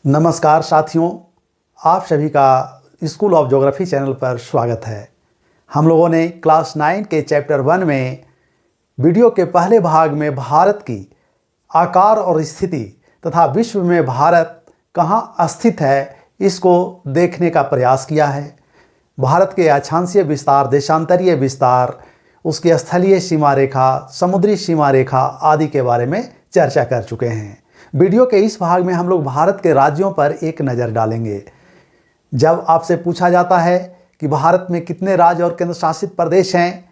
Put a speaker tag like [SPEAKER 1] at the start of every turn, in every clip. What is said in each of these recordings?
[SPEAKER 1] नमस्कार साथियों, आप सभी का स्कूल ऑफ ज्योग्राफी चैनल पर स्वागत है। हम लोगों ने क्लास 9 के चैप्टर 1 में वीडियो के पहले भाग में भारत की आकार और स्थिति तथा विश्व में भारत कहाँ स्थित है इसको देखने का प्रयास किया है। भारत के अक्षांशीय विस्तार, देशांतरीय विस्तार, उसकी स्थलीय सीमा रेखा, समुद्री सीमा रेखा आदि के बारे में चर्चा कर चुके हैं। वीडियो के इस भाग में हम लोग भारत के राज्यों पर एक नज़र डालेंगे। जब आपसे पूछा जाता है कि भारत में कितने राज्य और केंद्र शासित प्रदेश हैं,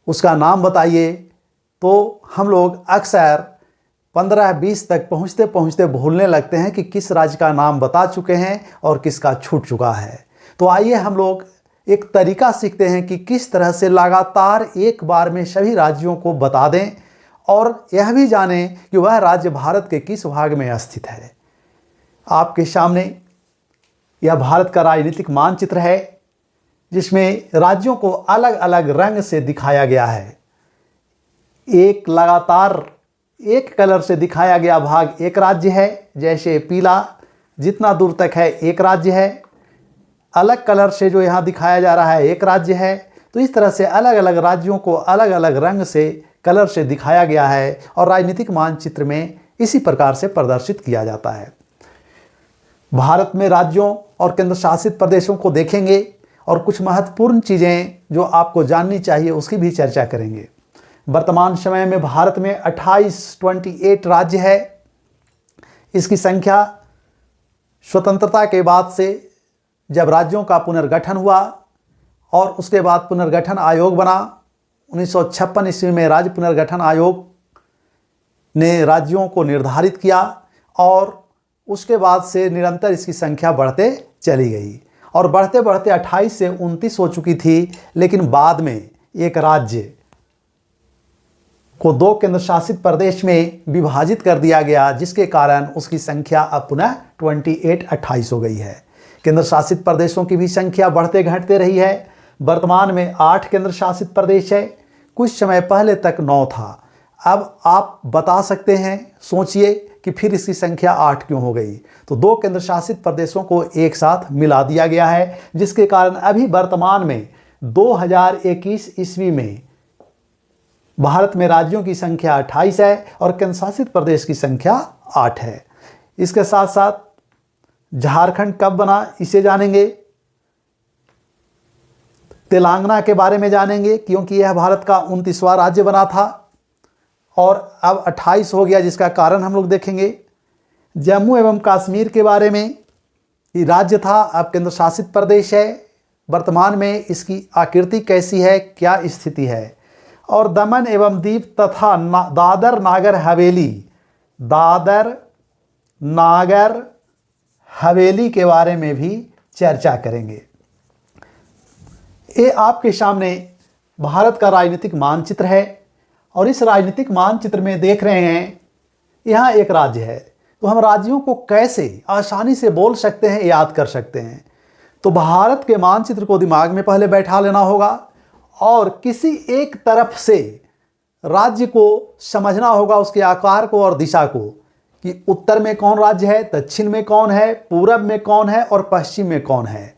[SPEAKER 1] उसका नाम बताइए, तो हम लोग अक्सर 15-20 तक पहुँचते पहुँचते भूलने लगते हैं कि किस राज्य का नाम बता चुके हैं और किसका छूट चुका है। तो आइए हम लोग एक तरीका सीखते हैं कि किस तरह से लगातार एक बार में सभी राज्यों को बता दें और यह भी जानें कि वह राज्य भारत के किस भाग में स्थित है। आपके सामने यह भारत का राजनीतिक मानचित्र है, जिसमें राज्यों को अलग अलग रंग से दिखाया गया है। एक लगातार एक कलर से दिखाया गया भाग एक राज्य है, जैसे पीला जितना दूर तक है एक राज्य है। अलग कलर से जो यहाँ दिखाया जा रहा है एक राज्य है। तो इस तरह से अलग अलग राज्यों को अलग अलग रंग से, कलर से दिखाया गया है और राजनीतिक मानचित्र में इसी प्रकार से प्रदर्शित किया जाता है। भारत में राज्यों और केंद्र शासित प्रदेशों को देखेंगे और कुछ महत्वपूर्ण चीज़ें जो आपको जाननी चाहिए उसकी भी चर्चा करेंगे। वर्तमान समय में भारत में 28 राज्य है। इसकी संख्या स्वतंत्रता के बाद से जब राज्यों का पुनर्गठन हुआ और उसके बाद पुनर्गठन आयोग बना, 1956 ईस्वी में राज्य पुनर्गठन आयोग ने राज्यों को निर्धारित किया और उसके बाद से निरंतर इसकी संख्या बढ़ते चली गई और बढ़ते बढ़ते 28 से 29 हो चुकी थी। लेकिन बाद में एक राज्य को 2 केंद्र शासित प्रदेश में विभाजित कर दिया गया, जिसके कारण उसकी संख्या अब पुनः 28 हो गई है। केंद्र शासित प्रदेशों की भी संख्या बढ़ते घटते रही है। वर्तमान में 8 केंद्र शासित प्रदेश है। कुछ समय पहले तक 9 था। अब आप बता सकते हैं, सोचिए कि फिर इसकी संख्या 8 क्यों हो गई। तो 2 केंद्र शासित प्रदेशों को एक साथ मिला दिया गया है, जिसके कारण अभी वर्तमान में 2021 ईस्वी में भारत में राज्यों की संख्या 28 है और केंद्र शासित प्रदेश की संख्या 8 है। इसके साथ साथ झारखंड कब बना इसे जानेंगे। तेलंगाना के बारे में जानेंगे, क्योंकि यह भारत का 29वां राज्य बना था और अब 28 हो गया, जिसका कारण हम लोग देखेंगे। जम्मू एवं कश्मीर के बारे में, ये राज्य था अब केंद्र शासित प्रदेश है। वर्तमान में इसकी आकृति कैसी है, क्या स्थिति है। और दमन एवं दीव तथा दादर नागर हवेली के बारे में भी चर्चा करेंगे। ये आपके सामने भारत का राजनीतिक मानचित्र है और इस राजनीतिक मानचित्र में देख रहे हैं यहाँ एक राज्य है। तो हम राज्यों को कैसे आसानी से बोल सकते हैं, याद कर सकते हैं। तो भारत के मानचित्र को दिमाग में पहले बैठा लेना होगा और किसी एक तरफ से राज्य को समझना होगा, उसके आकार को और दिशा को, कि उत्तर में कौन राज्य है, दक्षिण में कौन है, पूरब में कौन है और पश्चिम में कौन है।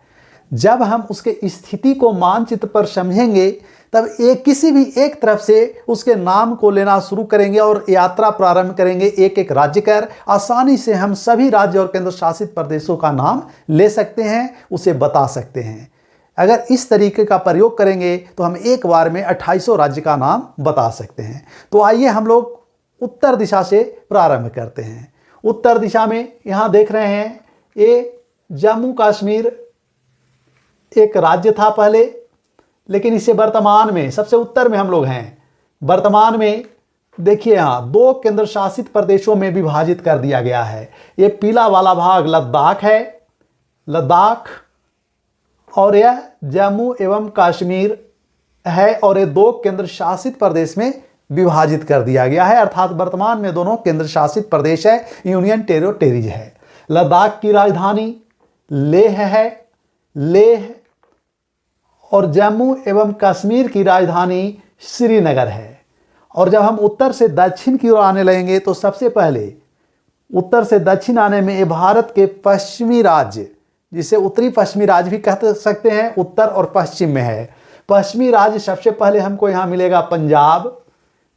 [SPEAKER 1] जब हम उसके स्थिति को मानचित्र पर समझेंगे तब एक किसी भी एक तरफ से उसके नाम को लेना शुरू करेंगे और यात्रा प्रारंभ करेंगे। एक एक राज्य कर आसानी से हम सभी राज्य और केंद्र शासित प्रदेशों का नाम ले सकते हैं, उसे बता सकते हैं। अगर इस तरीके का प्रयोग करेंगे तो हम एक बार में 28 राज्य का नाम बता सकते हैं। तो आइए हम लोग उत्तर दिशा से प्रारंभ करते हैं। उत्तर दिशा में यहाँ देख रहे हैं, ये जम्मू कश्मीर एक राज्य था पहले, लेकिन इसे वर्तमान में सबसे उत्तर में हम लोग हैं। वर्तमान में देखिए यहाँ 2 केंद्र शासित प्रदेशों में विभाजित कर दिया गया है। ये पीला वाला भाग लद्दाख है, लद्दाख, और यह जम्मू एवं कश्मीर है और ये 2 केंद्र शासित प्रदेश में विभाजित कर दिया गया है। अर्थात वर्तमान में दोनों केंद्र शासित प्रदेश है, यूनियन टेरिटरीज है। लद्दाख की राजधानी लेह है, लेह, और जम्मू एवं कश्मीर की राजधानी श्रीनगर है। और जब हम उत्तर से दक्षिण की ओर आने लगेंगे तो सबसे पहले उत्तर से दक्षिण आने में ये भारत के पश्चिमी राज्य, जिसे उत्तरी पश्चिमी राज्य भी कह सकते हैं, उत्तर और पश्चिम में है। पश्चिमी राज्य सबसे पहले हमको यहाँ मिलेगा पंजाब,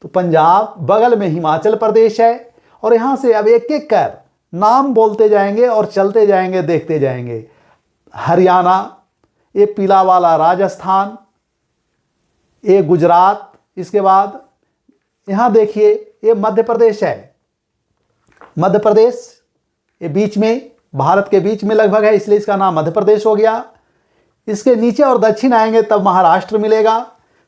[SPEAKER 1] तो पंजाब, बगल में हिमाचल प्रदेश है, और यहाँ से अब एक एक कर नाम बोलते जाएंगे और चलते जाएंगे, देखते जाएंगे। हरियाणा, ये पीला वाला राजस्थान, ये गुजरात, इसके बाद यहाँ देखिए ये मध्य प्रदेश है। मध्य प्रदेश ये बीच में, भारत के बीच में लगभग है, इसलिए इसका नाम मध्य प्रदेश हो गया। इसके नीचे और दक्षिण आएंगे तब महाराष्ट्र मिलेगा।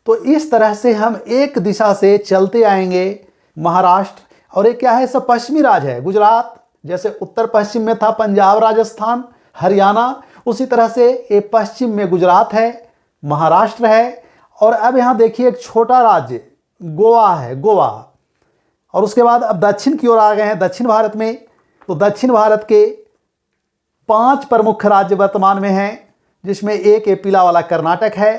[SPEAKER 1] तो इस तरह से हम एक दिशा से चलते आएंगे महाराष्ट्र, और ये क्या है, सब पश्चिमी राज्य है। गुजरात जैसे उत्तर पश्चिम में था पंजाब, राजस्थान, हरियाणा, उसी तरह से ये पश्चिम में गुजरात है, महाराष्ट्र है। और अब यहाँ देखिए एक छोटा राज्य गोवा है, गोवा। और उसके बाद अब दक्षिण की ओर आ गए हैं, दक्षिण भारत में। तो दक्षिण भारत के 5 प्रमुख राज्य वर्तमान में हैं, जिसमें एक ये पीला वाला कर्नाटक है।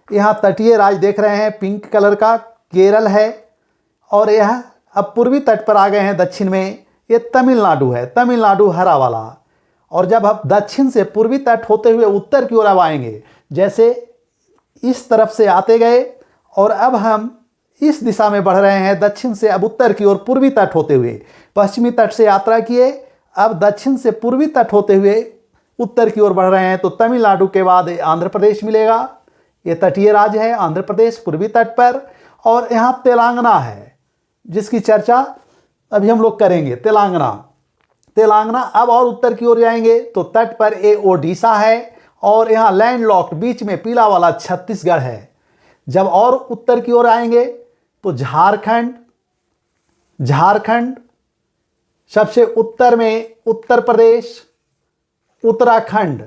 [SPEAKER 1] यहाँ तटीय राज्य देख रहे हैं पिंक कलर का, केरल है। और यह अब पूर्वी तट पर आ गए हैं दक्षिण में, ये तमिलनाडु है, तमिलनाडु हरा वाला। और जब हम दक्षिण से पूर्वी तट होते हुए उत्तर की ओर अब आएंगे, जैसे इस तरफ से आते गए और अब हम इस दिशा में बढ़ रहे हैं, दक्षिण से अब उत्तर की ओर पूर्वी तट होते हुए, पश्चिमी तट से यात्रा किए, अब दक्षिण से पूर्वी तट होते हुए उत्तर की ओर बढ़ रहे हैं। तो तमिलनाडु के बाद आंध्र प्रदेश मिलेगा, ये तटीय राज्य है आंध्र प्रदेश पूर्वी तट पर। और यहाँ तेलंगाना है, जिसकी चर्चा अभी हम लोग करेंगे। तेलंगाना अब और उत्तर की ओर जाएंगे तो तट पर ये ओडिशा है, और यहाँ लैंडलॉक्ड बीच में पीला वाला छत्तीसगढ़ है। जब और उत्तर की ओर आएंगे तो झारखंड, सबसे उत्तर में उत्तर प्रदेश, उत्तराखंड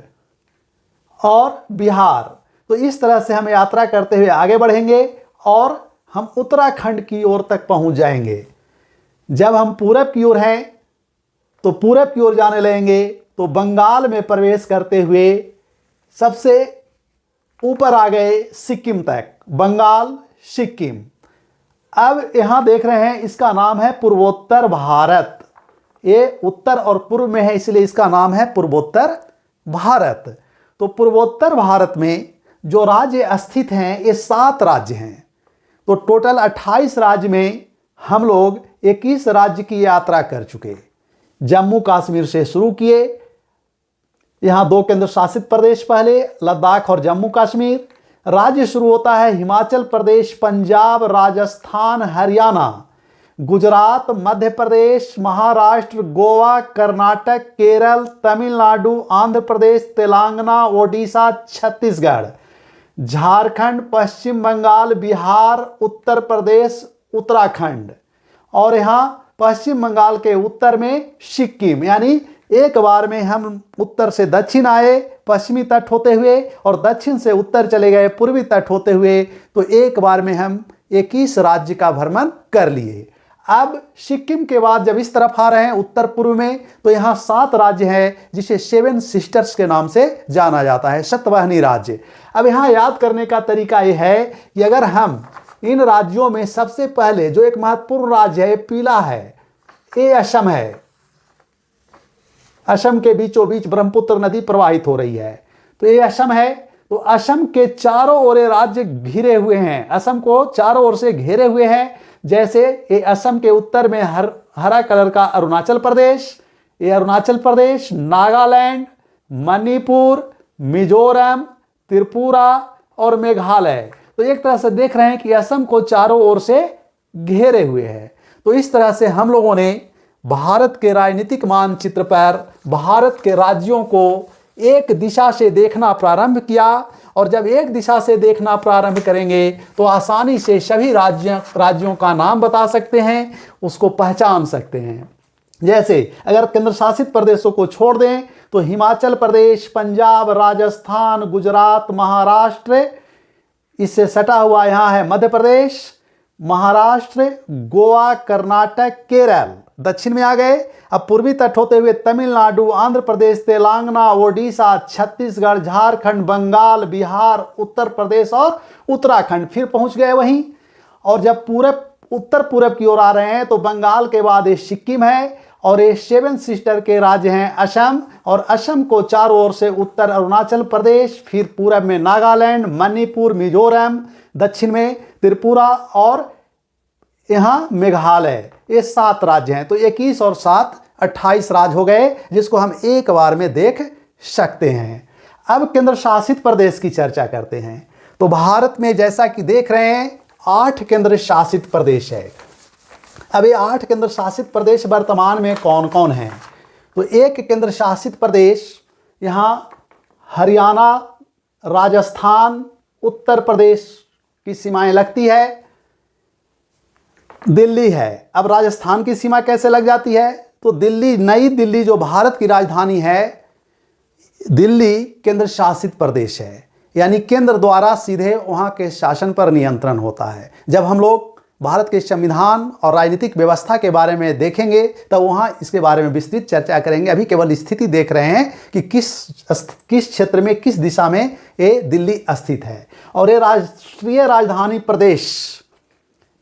[SPEAKER 1] और बिहार। तो इस तरह से हम यात्रा करते हुए आगे बढ़ेंगे और हम उत्तराखंड की ओर तक पहुंच जाएंगे। जब हम पूरब की ओर हैं तो पूरब की ओर जाने लगेंगे तो बंगाल में प्रवेश करते हुए सबसे ऊपर आ गए सिक्किम तक, बंगाल, सिक्किम। अब यहाँ देख रहे हैं इसका नाम है पूर्वोत्तर भारत। ये उत्तर और पूर्व में है, इसलिए इसका नाम है पूर्वोत्तर भारत। तो पूर्वोत्तर भारत में जो राज्य स्थित हैं ये 7 राज्य हैं। तो टोटल 28 राज्य में हम लोग 21 राज्य की यात्रा कर चुके। जम्मू कश्मीर से शुरू किए, यहाँ 2 केंद्र शासित प्रदेश पहले, लद्दाख और जम्मू कश्मीर। राज्य शुरू होता है हिमाचल प्रदेश, पंजाब, राजस्थान, हरियाणा, गुजरात, मध्य प्रदेश, महाराष्ट्र, गोवा, कर्नाटक, केरल, तमिलनाडु, आंध्र प्रदेश, तेलंगाना, ओडिशा, छत्तीसगढ़, झारखंड, पश्चिम बंगाल, बिहार, उत्तर प्रदेश, उत्तराखंड। और यहाँ पश्चिम बंगाल के उत्तर में सिक्किम। यानी एक बार में हम उत्तर से दक्षिण आए पश्चिमी तट होते हुए, और दक्षिण से उत्तर चले गए पूर्वी तट होते हुए। तो एक बार में हम 21 राज्य का भ्रमण कर लिए। अब सिक्किम के बाद जब इस तरफ आ रहे हैं उत्तर पूर्व में, तो यहाँ 7 राज्य हैं, जिसे 7 सिस्टर्स के नाम से जाना जाता है, सतवाहिनी राज्य। अब यहाँ याद करने का तरीका यह है कि अगर हम इन राज्यों में सबसे पहले जो एक महत्वपूर्ण राज्य है, पीला है, ये असम है। असम के बीचों बीच ब्रह्मपुत्र नदी प्रवाहित हो रही है, तो ये असम है। तो असम के चारों ओर राज्य घिरे हुए हैं, असम को चारों ओर से घेरे हुए हैं। जैसे ये असम के उत्तर में हरा कलर का अरुणाचल प्रदेश, ये अरुणाचल प्रदेश, नागालैंड, मणिपुर, मिजोरम, त्रिपुरा और मेघालय। तो एक तरह से देख रहे हैं कि असम को चारों ओर से घेरे हुए है। तो इस तरह से हम लोगों ने भारत के राजनीतिक मानचित्र पर भारत के राज्यों को एक दिशा से देखना प्रारंभ किया। और जब एक दिशा से देखना प्रारंभ करेंगे तो आसानी से सभी राज्यों का नाम बता सकते हैं, उसको पहचान सकते हैं। जैसे अगर केंद्र शासित प्रदेशों को छोड़ दें तो हिमाचल प्रदेश, पंजाब, राजस्थान, गुजरात, महाराष्ट्र, इससे सटा हुआ यहाँ है मध्य प्रदेश, महाराष्ट्र, गोवा, कर्नाटक, केरल। दक्षिण में आ गए। अब पूर्वी तट होते हुए तमिलनाडु, आंध्र प्रदेश, तेलंगाना, ओडिशा, छत्तीसगढ़, झारखंड, बंगाल, बिहार, उत्तर प्रदेश और उत्तराखंड, फिर पहुंच गए वहीं। और जब पूरब उत्तर पूरब की ओर आ रहे हैं तो बंगाल के बाद ये सिक्किम है, और ये 7 सिस्टर के राज्य हैं असम, और असम को चारों ओर से उत्तर अरुणाचल प्रदेश, फिर पूरब में नागालैंड, मणिपुर, मिजोरम, दक्षिण में त्रिपुरा और यहाँ मेघालय, ये 7 राज्य हैं। तो 21 और 7 28 राज्य हो गए, जिसको हम एक बार में देख सकते हैं। अब केंद्र शासित प्रदेश की चर्चा करते हैं। तो भारत में जैसा कि देख रहे हैं 8 केंद्र शासित प्रदेश है। अब ये 8 केंद्र शासित प्रदेश वर्तमान में कौन कौन हैं? तो एक केंद्र शासित प्रदेश यहाँ हरियाणा, राजस्थान, उत्तर प्रदेश की सीमाएं लगती है, दिल्ली है। अब राजस्थान की सीमा कैसे लग जाती है? तो दिल्ली, नई दिल्ली जो भारत की राजधानी है, दिल्ली केंद्र शासित प्रदेश है, यानी केंद्र द्वारा सीधे वहाँ के शासन पर नियंत्रण होता है। जब हम लोग भारत के संविधान और राजनीतिक व्यवस्था के बारे में देखेंगे तब वहाँ इसके बारे में विस्तृत चर्चा करेंगे। अभी केवल स्थिति देख रहे हैं कि किस क्षेत्र में, किस दिशा में ये दिल्ली स्थित है। और ये राष्ट्रीय राजधानी प्रदेश,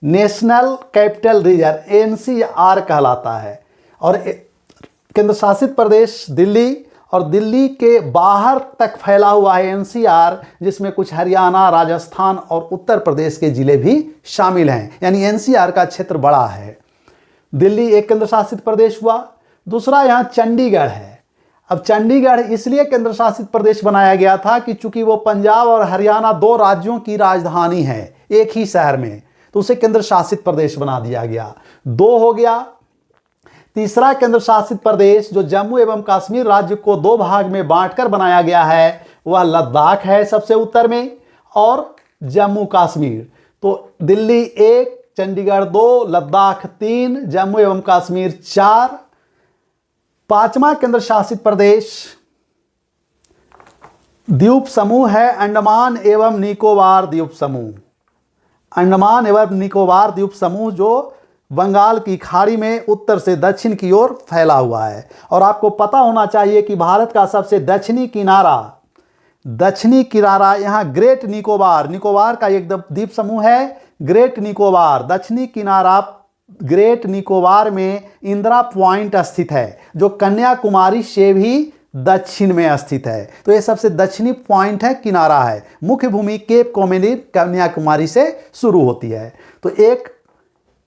[SPEAKER 1] नेशनल कैपिटल रीजन, NCR कहलाता है। और केंद्र शासित प्रदेश दिल्ली, और दिल्ली के बाहर तक फैला हुआ है NCR, जिसमें कुछ हरियाणा, राजस्थान और उत्तर प्रदेश के जिले भी शामिल हैं, यानी NCR का क्षेत्र बड़ा है। दिल्ली एक केंद्र शासित प्रदेश हुआ। दूसरा यहाँ चंडीगढ़ है। अब चंडीगढ़ इसलिए केंद्र शासित प्रदेश बनाया गया था कि चूंकि वो पंजाब और हरियाणा 2 राज्यों की राजधानी है एक ही शहर में, तो उसे केंद्र शासित प्रदेश बना दिया गया। 2 हो गया। तीसरा केंद्र शासित प्रदेश जो जम्मू एवं कश्मीर राज्य को 2 भाग में बांटकर बनाया गया है, वह लद्दाख है सबसे उत्तर में, और जम्मू कश्मीर। तो दिल्ली 1, चंडीगढ़ 2, लद्दाख 3, जम्मू एवं कश्मीर 4। 5वां केंद्र शासित प्रदेश द्वीप समूह है अंडमान एवं निकोबार द्वीप समूह। अंडमान एवं निकोबार द्वीप समूह जो बंगाल की खाड़ी में उत्तर से दक्षिण की ओर फैला हुआ है। और आपको पता होना चाहिए कि भारत का सबसे दक्षिणी किनारा यहाँ ग्रेट निकोबार, निकोबार का एक द्वीप समूह है ग्रेट निकोबार। दक्षिणी किनारा ग्रेट निकोबार में इंदिरा पॉइंट स्थित है, जो कन्याकुमारी से भी दक्षिण में स्थित है। तो ये सबसे दक्षिणी पॉइंट है, किनारा है। मुख्य भूमि केप कॉमेडी कन्याकुमारी से शुरू होती है। तो एक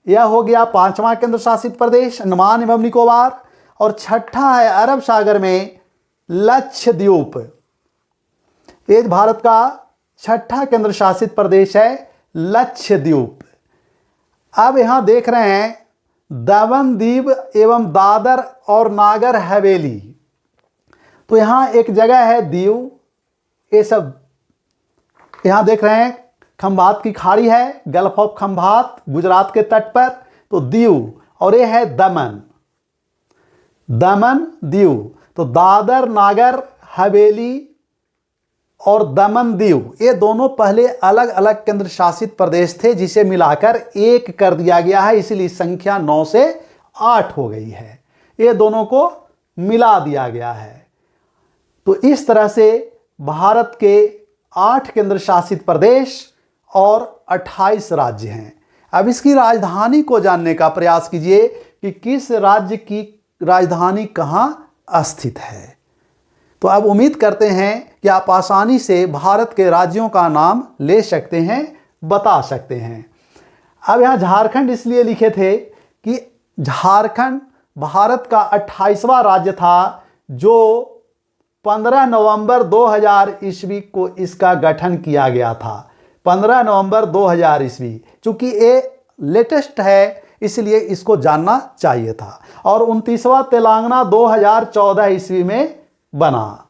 [SPEAKER 1] यह हो गया 5वां केंद्र शासित प्रदेश अंडमान एवं निकोबार। और 6ठा है अरब सागर में लक्षद्वीप। ये भारत का 6ठा केंद्र शासित प्रदेश है लक्षद्वीप। अब यहां देख रहे हैं दमन दीव एवं दादर और नागर हवेली। तो यहां एक जगह है दीव, ये सब यहां देख रहे हैं खंभात की खाड़ी है, गल्फ ऑफ खंभात गुजरात के तट पर, तो दीव। और ये है दमन दीव। तो दादर, नागर हवेली और दमन दीव, ये दोनों पहले अलग अलग केंद्र शासित प्रदेश थे, जिसे मिलाकर एक कर दिया गया है, इसलिए संख्या 9 से 8 हो गई है। ये दोनों को मिला दिया गया है। तो इस तरह से भारत के 8 केंद्र शासित प्रदेश और 28 राज्य हैं। अब इसकी राजधानी को जानने का प्रयास कीजिए कि किस राज्य की राजधानी कहाँ स्थित है। तो अब उम्मीद करते हैं कि आप आसानी से भारत के राज्यों का नाम ले सकते हैं, बता सकते हैं। अब यहाँ झारखंड इसलिए लिखे थे कि झारखंड भारत का 28वां राज्य था, जो 15 नवंबर 2000 ईस्वी को इसका गठन किया गया था। 15 नवंबर 2000 ईस्वी, चूंकि ये लेटेस्ट है इसलिए इसको जानना चाहिए था। और 29वां तेलंगाना 2014 ईस्वी में बना,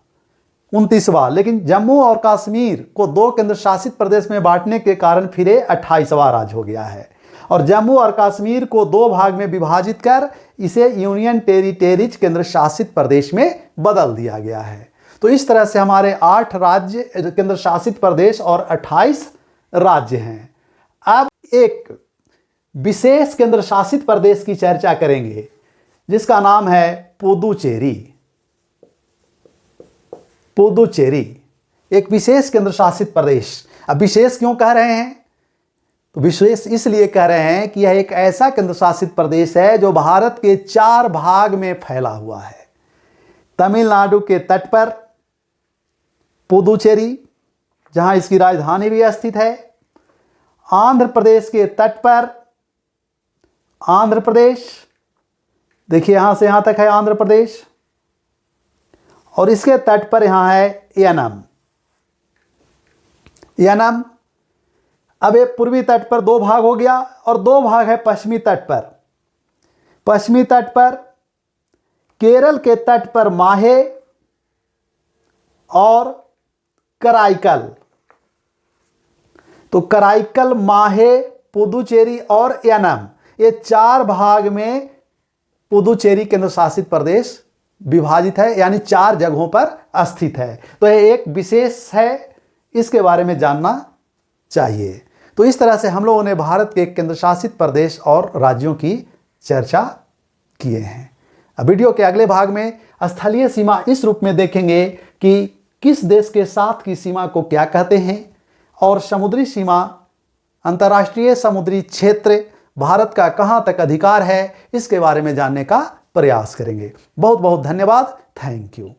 [SPEAKER 1] 29वां। लेकिन जम्मू और कश्मीर को 2 केंद्र शासित प्रदेश में बांटने के कारण फिर 28वां राज्य हो गया है। और जम्मू और कश्मीर को 2 भाग में विभाजित कर इसे यूनियन टेरिटरीज केंद्र शासित प्रदेश में बदल दिया गया है। तो इस तरह से हमारे 8 राज्य केंद्र शासित प्रदेश और 28 राज्य हैं। अब एक विशेष केंद्र शासित प्रदेश की चर्चा करेंगे, जिसका नाम है पुदुचेरी। पुदुचेरी एक विशेष केंद्र शासित प्रदेश। अब विशेष क्यों कह रहे हैं? तो विशेष इसलिए कह रहे हैं कि यह एक ऐसा केंद्र शासित प्रदेश है जो भारत के 4 भाग में फैला हुआ है। तमिलनाडु के तट पर पुदुचेरी, जहां इसकी राजधानी भी स्थित है। आंध्र प्रदेश के तट पर आंध्र प्रदेश, देखिए यहां से यहां तक है आंध्र प्रदेश, और इसके तट पर यहां है यनम। यनम, अब ये पूर्वी तट पर 2 भाग हो गया और 2 भाग है पश्चिमी तट पर। पश्चिमी तट पर केरल के तट पर माहे और कराईकल। तो कराईकल, माहे, पुदुचेरी और यनम, ये 4 भाग में पुदुचेरी केंद्र शासित प्रदेश विभाजित है, यानी 4 जगहों पर स्थित है। तो यह एक विशेष है, इसके बारे में जानना चाहिए। तो इस तरह से हम लोगों ने भारत के केंद्र शासित प्रदेश और राज्यों की चर्चा किए हैं। अब वीडियो के अगले भाग में स्थलीय सीमा इस रूप में देखेंगे कि किस देश के साथ की सीमा को क्या कहते हैं, और समुद्री सीमा, अंतर्राष्ट्रीय समुद्री क्षेत्र भारत का कहां तक अधिकार है, इसके बारे में जानने का प्रयास करेंगे। बहुत बहुत धन्यवाद। Thank you.